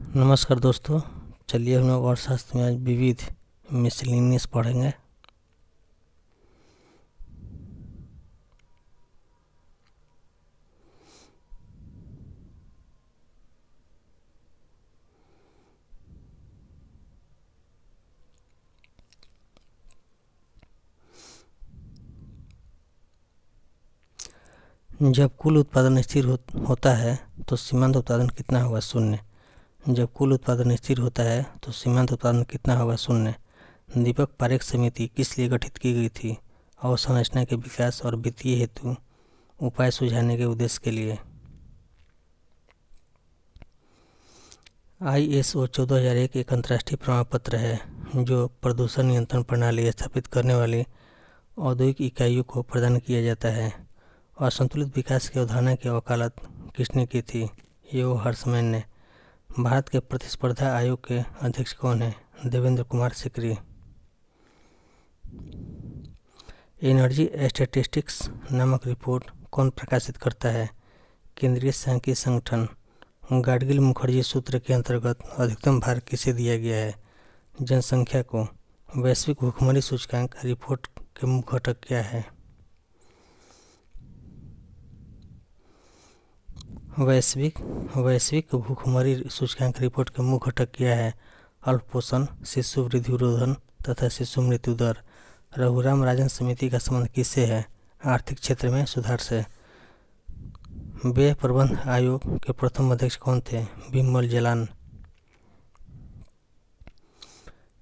नमस्कार दोस्तों, चलिए हम लोग अर्थशास्त्र में आज विविध मिसलिनियस पढ़ेंगे। जब कुल उत्पादन स्थिर होता है तो सीमांत उत्पादन कितना होगा? शून्य। जब कुल उत्पादन स्थिर होता है तो सीमांत उत्पादन कितना होगा? शून्य। दीपक पारेख समिति किस लिए गठित की गई थी? अवसंरचना के विकास और वित्तीय हेतु उपाय सुझाने के उद्देश्य के लिए। ISO 14001 एक अंतर्राष्ट्रीय प्रमाण पत्र है जो प्रदूषण नियंत्रण प्रणाली स्थापित करने वाली औद्योगिक इकाइयों को प्रदान किया जाता है। असंतुलित विकास की अवधारणा की वकालत किसने की थी? यो हर्षमैन ने। भारत के प्रतिस्पर्धा आयोग के अध्यक्ष कौन है? देवेंद्र कुमार सिकरी। एनर्जी स्टैटिस्टिक्स नामक रिपोर्ट कौन प्रकाशित करता है? केंद्रीय सांख्यिकी संगठन। गाडगिल मुखर्जी सूत्र के अंतर्गत अधिकतम भार किसे दिया गया है? जनसंख्या को। वैश्विक भूखमरी सूचकांक रिपोर्ट के मुख्य घटक क्या है? वैश्विक भूखमरी सूचकांक रिपोर्ट के मुख्य घटक क्या है? अल्पपोषण, शिशु वृद्धिरोधन तथा शिशु मृत्यु दर। रघुराम राजन समिति का संबंध किससे है? आर्थिक क्षेत्र में सुधार से। व्यय प्रबंध आयोग के प्रथम अध्यक्ष कौन थे? बिमल जलान।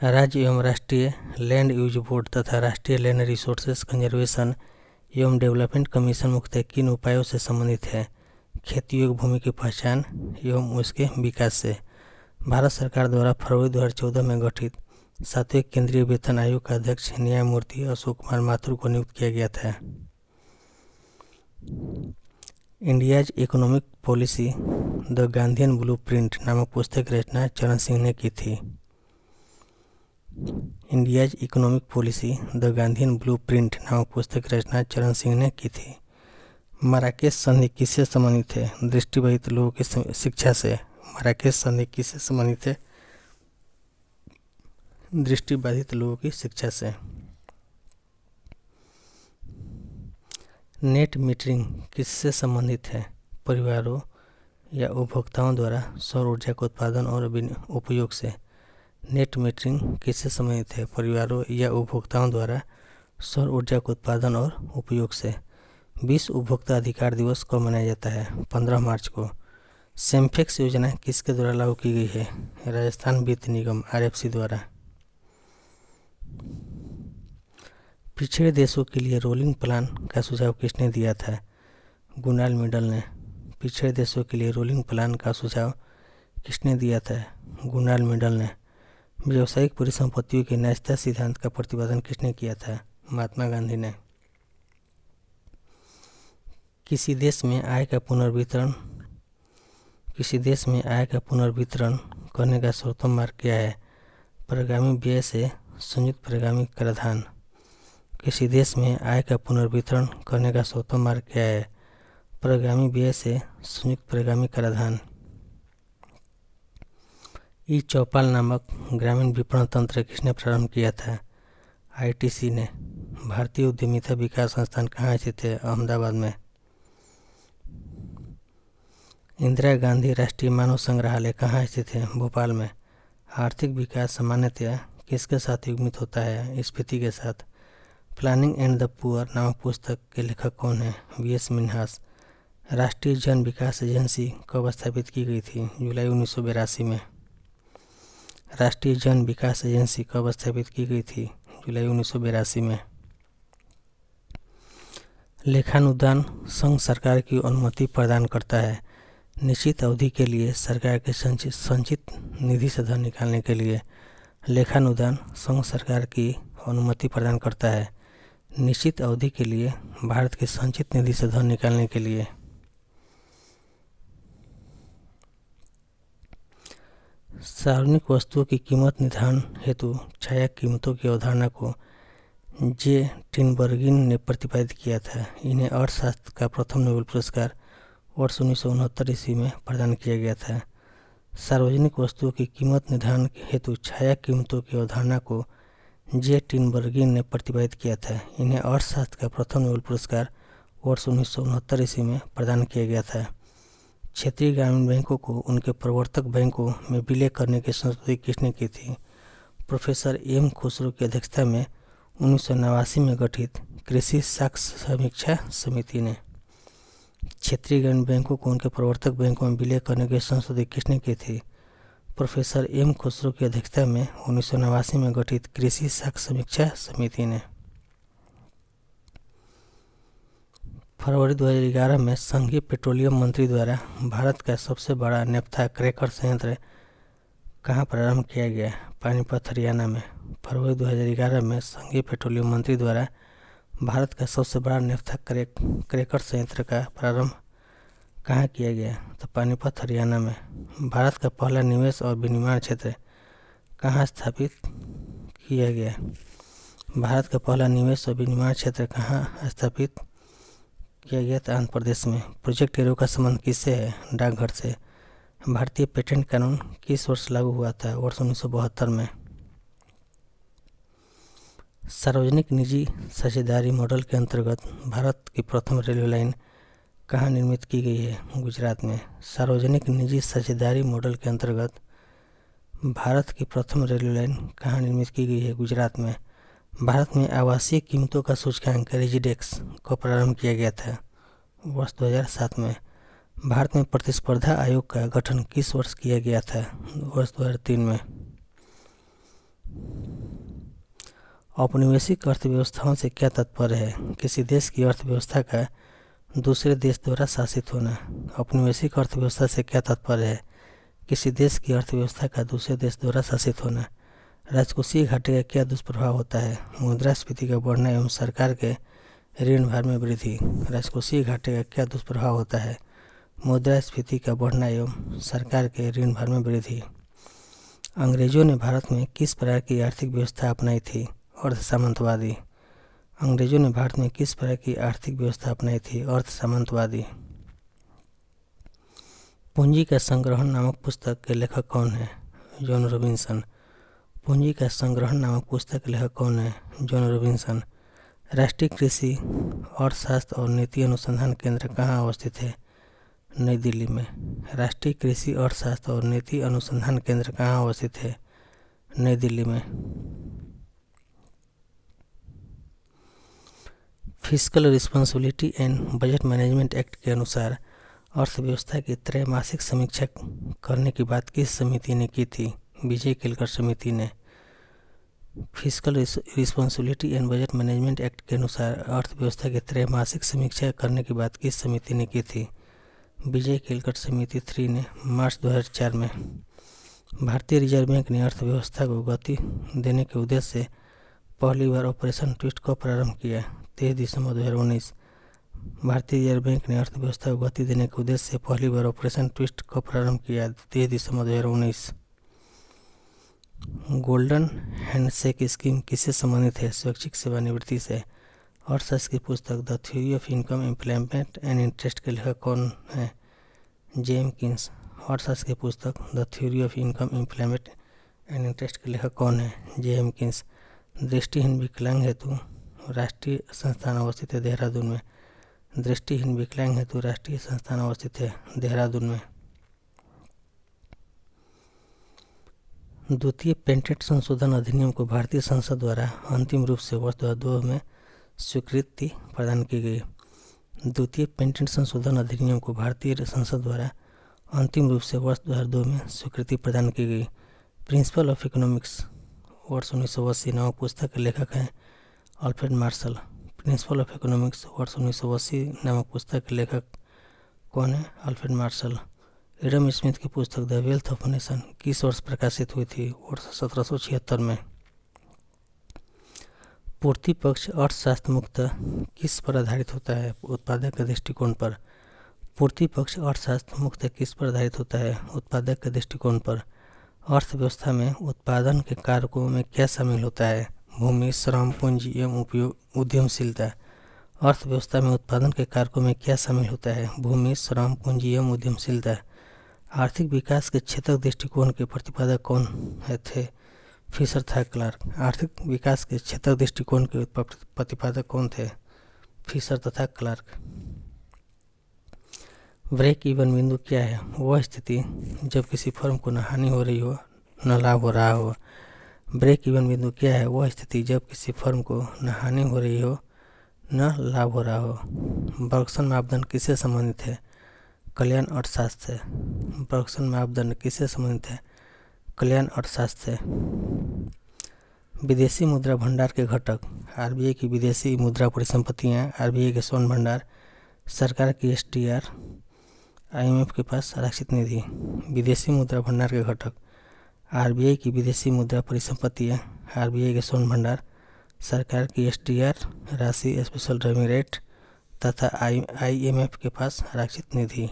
राज्य एवं राष्ट्रीय लैंड यूज बोर्ड तथा राष्ट्रीय लैंड रिसोर्सेज कंजर्वेशन एवं डेवलपमेंट कमीशन मुख्यतः किन उपायों से संबंधित है? खेती योग्य भूमि की पहचान एवं उसके विकास से। भारत सरकार द्वारा फरवरी 2014 में गठित 7वें केंद्रीय वेतन आयोग का अध्यक्ष न्यायमूर्ति अशोक कुमार माथुर को नियुक्त किया गया था। India's economic policy the Gandhian blueprint नामक पुस्तक की रचना चरण सिंह ने की थी। India's economic policy the Gandhian blueprint नामक पुस्तक की रचना चरण सिंह ने की थी। मराकेश संधि किससे संबंधित है? दृष्टिबाधित लोगों की शिक्षा से। मराकेश संधि किससे संबंधित है? दृष्टिबाधित लोगों की शिक्षा से। नेट मीटरिंग किससे संबंधित है? परिवारों या उपभोक्ताओं द्वारा सौर ऊर्जा के उत्पादन और उपयोग से। नेट मीटरिंग किससे संबंधित है? परिवारों या उपभोक्ताओं द्वारा सौर ऊर्जा के उत्पादन और उपयोग से। विश्व उपभोक्ता अधिकार दिवस कब मनाया जाता है? 15 मार्च को। सेम्फेक्स योजना किसके द्वारा लागू की गई है? राजस्थान वित्त निगम RFC द्वारा। पिछड़े देशों के लिए रोलिंग प्लान का सुझाव किसने दिया था? गुनाल मिडल ने। पिछड़े देशों के लिए रोलिंग प्लान का सुझाव किसने दिया था? गुनाल मिडल ने। व्यावसायिक परिसंपत्तियों के न्यायता सिद्धांत का प्रतिपादन किसने किया था? महात्मा गांधी ने। किसी देश में आय का पुनर्वितरण करने का सर्वोत्तम मार्ग क्या है? परिगामी व्यय से संयुक्त परिगामी कराधान। किसी देश में आय का पुनर्वितरण करने का सर्वोत्तम मार्ग क्या है? परिगामी व्यय से संयुक्त परिगामी कराधान। चौपाल नामक ग्रामीण विपणन तंत्र किसने प्रारंभ किया था? ITC ने। भारतीय उद्यमिता विकास संस्थान कहाँ स्थित है? अहमदाबाद में। इंदिरा गांधी राष्ट्रीय मानव संग्रहालय कहाँ स्थित है? भोपाल में। आर्थिक विकास सामान्यतया किसके साथ युग्मित होता है? स्फीति के साथ। प्लानिंग एंड द पुअर नामक पुस्तक के लेखक कौन है? VS मिन्हास। राष्ट्रीय जन विकास एजेंसी कब स्थापित की गई थी? जुलाई 1982 में। राष्ट्रीय जन विकास एजेंसी कब स्थापित की गई थी? जुलाई 1982 में। लेखानुदान संघ सरकार की अनुमति प्रदान करता है। निश्चित अवधि के लिए सरकार के संचित निधि से धन निकालने के लिए लेखानुदान संघ सरकार की अनुमति प्रदान करता है। निश्चित अवधि के लिए भारत के संचित निधि से धन निकालने के लिए। सार्वजनिक वस्तुओं की कीमत निर्धारण हेतु छाया कीमतों की अवधारणा को J. टिनबर्गिन ने प्रतिपादित किया था। इन्हें अर्थशास्त्र का प्रथम नोबेल पुरस्कार वर्ष 1969 ईस्वी में प्रदान किया गया था। सार्वजनिक वस्तुओं की कीमत निर्धारण हेतु छाया कीमतों की अवधारणा को जे टिनबर्गिन ने प्रतिपादित किया था। इन्हें अर्थशास्त्र का प्रथम नोबेल पुरस्कार वर्ष 1969 ईस्वी में प्रदान किया गया था। क्षेत्रीय ग्रामीण बैंकों को उनके प्रवर्तक बैंकों में विलय करने की संस्तुति किसने की थी? प्रोफेसर एम खुसरो की अध्यक्षता में 1989 में गठित कृषि साक्ष्य समीक्षा समिति ने। क्षेत्रीय ग्रामीण बैंकों को उनके प्रवर्तक बैंकों में विलय करने की संस्तुति किसने की थी? प्रोफेसर एम खुसरो की अध्यक्षता में 1989 में गठित कृषि साक्ष्य समीक्षा समिति ने। फरवरी 2011 में संघीय पेट्रोलियम मंत्री द्वारा भारत का सबसे बड़ा नेफ्था क्रैकर संयंत्र कहाँ प्रारंभ किया गया? पानीपत, हरियाणा में। फरवरी 2011 में संघीय पेट्रोलियम मंत्री द्वारा भारत का सबसे बड़ा नेफ्था क्रैकर संयंत्र का प्रारंभ कहाँ किया गया? तो पानीपत, हरियाणा में। भारत का पहला निवेश और विनिर्माण क्षेत्र कहाँ स्थापित किया गया? भारत का पहला निवेश और विनिर्माण क्षेत्र कहाँ स्थापित किया गया था? आंध्र प्रदेश में। प्रोजेक्ट एरो का संबंध किससे है? डाकघर से। भारतीय पेटेंट कानून किस वर्ष लागू हुआ था? वर्ष 1972 में। सार्वजनिक निजी साझेदारी मॉडल के अंतर्गत भारत की प्रथम रेलवे लाइन कहाँ निर्मित की गई है? गुजरात में। सार्वजनिक निजी साझेदारी मॉडल के अंतर्गत भारत की प्रथम रेलवे लाइन कहाँ निर्मित की गई है? गुजरात में। भारत में आवासीय कीमतों का सूचकांक रेजिडेक्स को प्रारंभ किया गया था? वर्ष 2007 में। भारत में प्रतिस्पर्धा आयोग का गठन किस वर्ष किया गया था? वर्ष 2003 में। औपनिवेशिक अर्थव्यवस्थाओं से क्या तात्पर्य है? किसी देश की अर्थव्यवस्था का दूसरे देश द्वारा शासित होना। औपनिवेशिक अर्थव्यवस्था से क्या तात्पर्य है? किसी देश की अर्थव्यवस्था का दूसरे देश द्वारा शासित होना। राजकोषीय घाटे का क्या दुष्प्रभाव होता है? मुद्रास्फीति का बढ़ना एवं सरकार के ऋण भार में वृद्धि। राजकोषीय घाटे का क्या दुष्प्रभाव होता है? मुद्रास्फीति का बढ़ना एवं सरकार के ऋण भार में वृद्धि। अंग्रेजों ने भारत में किस प्रकार की आर्थिक व्यवस्था अपनाई थी? अर्ध सामंतवादी। अंग्रेजों ने भारत में किस प्रकार की आर्थिक व्यवस्था अपनाई थी? अर्ध सामंतवादी। पूंजी का संग्रहण नामक पुस्तक के लेखक कौन है? John Robinson. पूंजी का संग्रहण नामक पुस्तक के लेखक कौन है? John Robinson. राष्ट्रीय कृषि अर्थशास्त्र और नीति अनुसंधान केंद्र कहाँ अवस्थित है? नई दिल्ली में। राष्ट्रीय कृषि अर्थशास्त्र और नीति अनुसंधान केंद्र कहाँ अवस्थित है? नई दिल्ली में। Fiscal responsibility and budget management act के अनुसार अर्थव्यवस्था की त्रैमासिक समीक्षा करने की बात किस समिति ने की थी? विजय केलकर समिति ने। Fiscal responsibility and budget management act के अनुसार अर्थव्यवस्था की त्रैमासिक समीक्षा करने की बात किस समिति ने की थी? विजय केलकर समिति 3 ने मार्च 2004 में। भारतीय रिजर्व बैंक ने अर्थव्यवस्था को गति देने के उद्देश्य से पहली बार ऑपरेशन ट्विस्ट को प्रारंभ किया? 23 दिसंबर 2019। भारतीय रिजर्व बैंक ने अर्थव्यवस्था को गति देने के उद्देश्य से पहली बार ऑपरेशन ट्विस्ट को प्रारंभ किया? 23 दिसंबर 2019। गोल्डन हैंडशेक स्कीम किससे संबंधित है? स्वैच्छिक सेवानिवृत्ति से। अर्थशास्त्र की पुस्तक the theory of income employment and interest के लेखक कौन है? James Keynes. अर्थशास्त्र की पुस्तक the theory of income employment and interest के लेखक कौन है? James Keynes. दृष्टिहीन विकलांग हेतु राष्ट्रीय संस्थान अवस्थित है देहरादून में। दृष्टिहीन विकलांग हेतु राष्ट्रीय संस्थान अवस्थित है देहरादून में। द्वितीय पेटेंट संशोधन अधिनियम को भारतीय संसद द्वारा अंतिम रूप से वर्ष 2002 में स्वीकृति प्रदान की गई। द्वितीय पेटेंट संशोधन अधिनियम को भारतीय संसद द्वारा अंतिम रूप से वर्ष 2002 में स्वीकृति प्रदान की गई। प्रिंसिपल ऑफ इकोनॉमिक्स वर्ष 1980 नामक पुस्तक के लेखक हैं Alfred Marshall. Principle of economics वर्ष 1980 नामक पुस्तक के लेखक कौन है? Alfred Marshall. एडम स्मिथ की पुस्तक द वेल्थ ऑफ नेशन किस वर्ष प्रकाशित हुई थी? वर्ष 1776 में। पूर्ति पक्ष अर्थशास्त्र मुख्यतः किस पर आधारित होता है? उत्पादक के दृष्टिकोण पर। पूर्ति पक्ष अर्थशास्त्र मुख्यतः किस पर आधारित होता है? उत्पादक के दृष्टिकोण पर। अर्थव्यवस्था में उत्पादन के कारकों में क्या शामिल होता है? भूमि, श्रम, पूंजी एवं उद्यमशीलता। अर्थव्यवस्था में उत्पादन के कारकों में क्या शामिल होता है? भूमि, श्रम, पूंजी एवं उद्यमशीलता। आर्थिक विकास के क्षेत्रक दृष्टिकोण के प्रतिपादक कौन थे? फिशर तथा क्लार्क। आर्थिक विकास के क्षेत्रक दृष्टिकोण के प्रतिपादक कौन थे? फिशर तथा क्लार्क। ब्रेक इवन बिंदु क्या है? वह स्थिति जब किसी फर्म को न हानि हो रही हो न लाभ हो रहा हो। ब्रेक इवन बिंदु क्या है? वह स्थिति जब किसी फर्म को न हानि हो रही हो न लाभ हो रहा हो। बर्गसन मापदंड किससे संबंधित है? कल्याण अर्थशास्त्र से। बर्गसन मापदंड किससे संबंधित है? कल्याण अर्थशास्त्र से। विदेशी मुद्रा भंडार के घटक। आरबीआई की विदेशी मुद्रा परिसंपत्तियाँ, आरबीआई के स्वर्ण भंडार, सरकार की एसटीआर, आईएमएफ के पास आरक्षित निधि। विदेशी मुद्रा भंडार के घटक। आरबीआई की विदेशी मुद्रा परिसंपत्तियाँ, आरबीआई के स्वर्ण भंडार, सरकार की एसटीआर राशि, स्पेशल रेमी रेट तथा आईएमएफ के पास आरक्षित निधि।